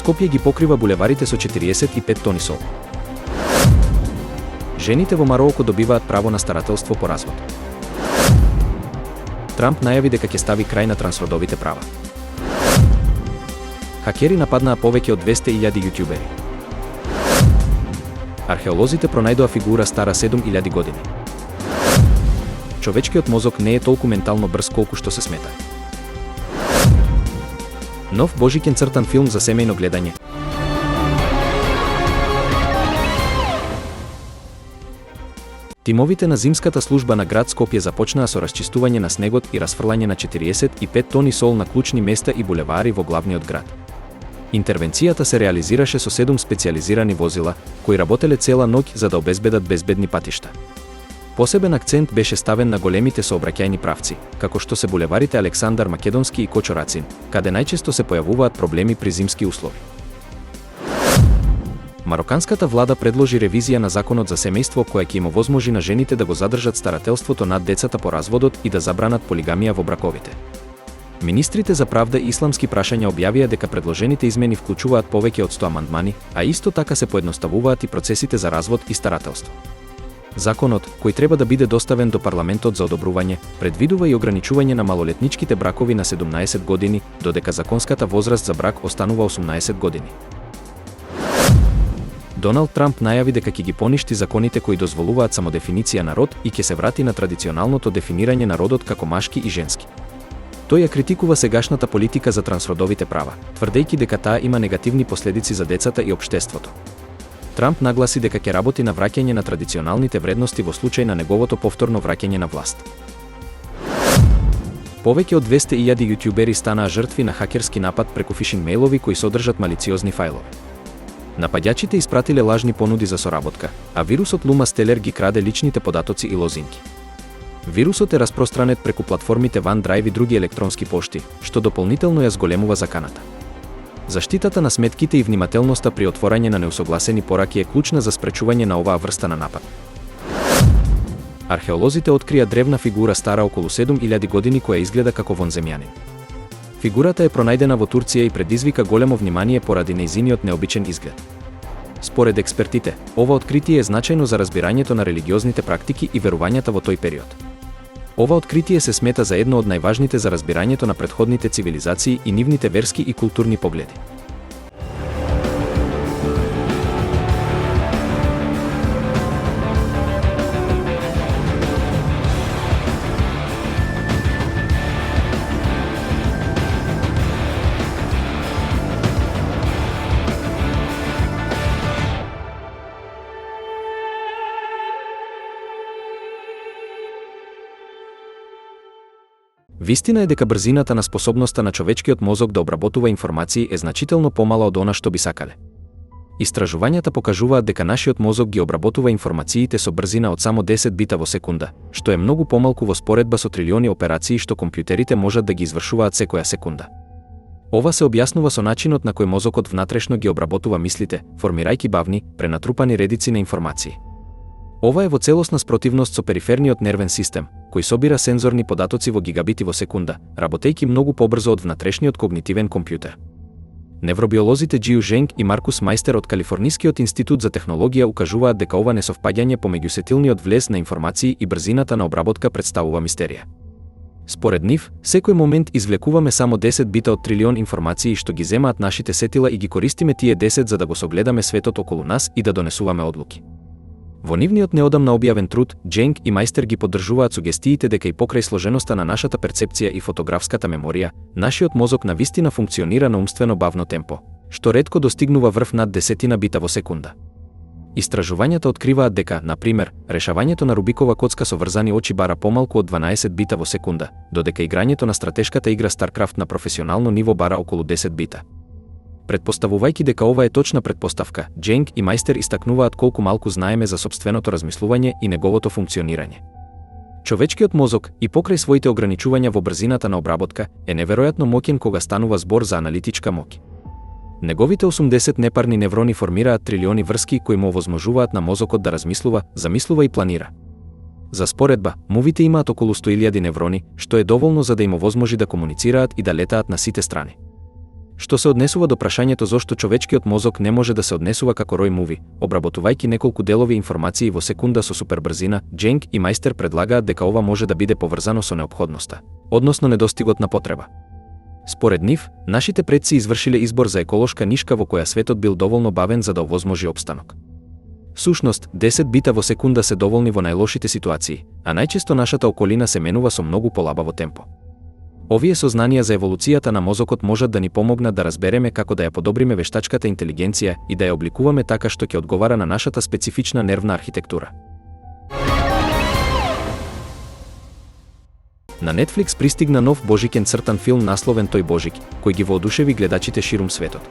Скопје ги покрива булеварите со 45 тони сол. Жените во Марокко добиваат право на старателство по развод. Трамп најави дека ќе стави крај на трансродовите права. Хакери нападнаа повеќе од 200.000 јутјубери. Археолозите пронајдоа фигура стара 7.000 години. Човечкиот мозок не е толку ментално брз колку што се смета. Нов божиќен цртан филм за семејно гледање. Тимовите на зимската служба на град Скопје започнаа со расчистување на снегот и расфрлање на 45 тони сол на клучни места и булевари во главниот град. Интервенцијата се реализираше со 7 специјализирани возила, кои работеле цела ноќ за да обезбедат безбедни патишта. Посебен акцент беше ставен на големите сообраќајни правци, како што се булеварите Александар Македонски и Кочо Рацин, каде најчесто се појавуваат проблеми при зимски услови. Мароканската влада предложи ревизија на законот за семејство која ќе им овозможи на жените да го задржат старателството над децата по разводот и да забранат полигамија во браковите. Министрите за правда и исламски прашања објавија дека предложените измени вклучуваат повеќе од 100 амандмани, а исто така се поедноставуваат и процесите за развод и старателство. Законот, кој треба да биде доставен до парламентот за одобрување, предвидува и ограничување на малолетничките бракови на 17 години, додека законската возраст за брак останува 18 години. Доналд Трамп најави дека ќе ги поништи законите кои дозволуваат самодефиниција на род и ќе се врати на традиционалното дефинирање на родот како машки и женски. Тој ја критикува сегашната политика за трансродовите права, тврдејќи дека таа има негативни последици за децата и општеството. Трамп нагласи дека ќе работи на враќање на традиционалните вредности во случај на неговото повторно враќање на власт. Повеќе од 200.000 јутјубери станаа жртви на хакерски напад преку фишинг мејлови кои содржат малициозни фајлови. Нападјачите испратиле лажни понуди за соработка, а вирусот Лума Стелер ги краде личните податоци и лозинки. Вирусот е распространет преку платформите OneDrive и други електронски пошти, што дополнително ја зголемува заканата. Заштитата на сметките и внимателноста при отворање на неусогласени пораки е клучна за спречување на оваа врста на напад. Археолозите открија древна фигура стара околу 7000 години која изгледа како вонземјанин. Фигурата е пронајдена во Турција и предизвика големо внимание поради нејзиниот необичен изглед. Според експертите, ова откритие е значајно за разбирањето на религиозните практики и верувањата во тој период. Ова откритие се смета за едно од најважните за разбирањето на претходните цивилизации и нивните верски и културни погледи. Вистина е дека брзината на способноста на човечкиот мозок да обработува информации е значително помала од она што би сакале. Истражувањата покажуваат дека нашиот мозок ги обработува информациите со брзина од само 10 бита во секунда, што е многу помалку во споредба со трилиони операции што компјутерите можат да ги извршуваат секоја секунда. Ова се објаснува со начинот на кој мозокот внатрешно ги обработува мислите, формирајќи бавни, пренатрупани редици на информации. Ова е во целосна спротивност со периферниот нервен систем, кој собира сензорни податоци во гигабити во секунда, работејќи многу побрзо од внатрешниот когнитивен компјутер. Невробиолозите Џиу Женг и Маркус Мајстер од Калифорнискиот институт за технологија укажуваат дека ова несовпаѓање помеѓу сетилниот влез на информации и брзината на обработка представува мистерија. Според нив, секој момент извлекуваме само 10 бита од трилион информации што ги земаат нашите сетила и ги користиме тие 10 за да го согледаме светот околу нас и да донесуваме одлуки. Во нивниот неодамна објавен труд, Дженг и Мајстер ги поддржуваат сугестиите дека и покрај сложеноста на нашата перцепција и фотографската меморија, нашиот мозок навистина функционира на умствено бавно темпо, што ретко достигнува врв над 10 бита во секунда. Истражувањата откриваат дека, на пример, решавањето на Рубикова коцка со врзани очи бара помалку од 12 бита во секунда, додека играњето на стратешката игра StarCraft на професионално ниво бара околу 10 бита. Предпоставувајќи дека ова е точна предпоставка, Дженг и Мајстер истакнуваат колку малку знаеме за сопственото размислување и неговото функционирање. Човечкиот мозок, и покрај своите ограничувања во брзината на обработка, е неверојатно моќен кога станува збор за аналитичка моќ. Неговите 80 непарни неврони формираат трилиони врски кои му овозможуваат на мозокот да размислува, замислува и планира. За споредба, мувите имаат околу 100.000 неврони, што е доволно за да им овозможи да комуницираат и да летаат на сите страни. Што се однесува до прашањето зошто човечкиот мозок не може да се однесува како рој муви, обработувајќи неколку делови информации во секунда со супербрзина, Дженг и Мајстер предлагаат дека ова може да биде поврзано со неопходноста, односно недостигот на потреба. Според нив, нашите предци извршиле избор за еколошка нишка во која светот бил доволно бавен за да овозможи опстанок. Всушност, 10 бита во секунда се доволни во најлошите ситуации, а најчесто нашата околина се менува со многу полабаво темпо. Овие сознанија за еволуцијата на мозокот можат да ни помогнат да разбереме како да ја подобриме вештачката интелигенција и да ја обликуваме така што ќе одговара на нашата специфична нервна архитектура. На Netflix пристигна нов божикен цртан филм насловен Тој Божик, кој ги воодушеви гледачите ширум светот.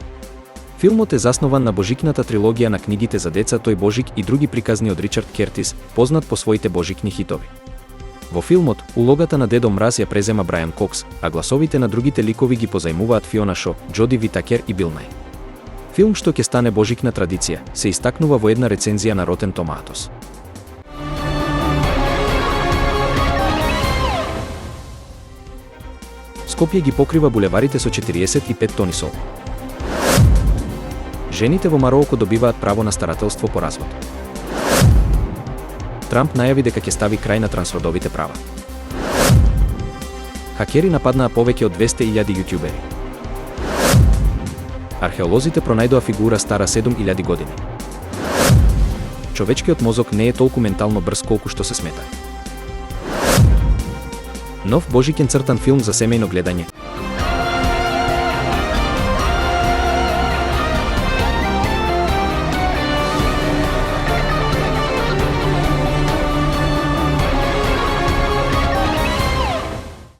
Филмот е заснован на божикната трилогија на книгите за деца Тој Божик и други приказни од Ричард Кертис, познат по своите божикни хитови. Во филмот, улогата на Дедо Мраз ја презема Брајан Кокс, а гласовите на другите ликови ги позајмуваат Фиона Шо, Джоди Витакер и Бил Нај. Филм што ќе стане божикна традиција, се истакнува во една рецензија на Rotten Tomatoes. Скопје ги покрива булеварите со 45 тони сол. Жените во Марокко добиваат право на старателство по развод. Трамп најави дека ќе стави крај на трансродовите права. Хакери нападнаа повеќе од 200.000 јутјубери. Археолозите пронајдоа фигура стара 7.000 години. Човечкиот мозок не е толку ментално брз колку што се смета. Нов божикен цртан филм за семејно гледање,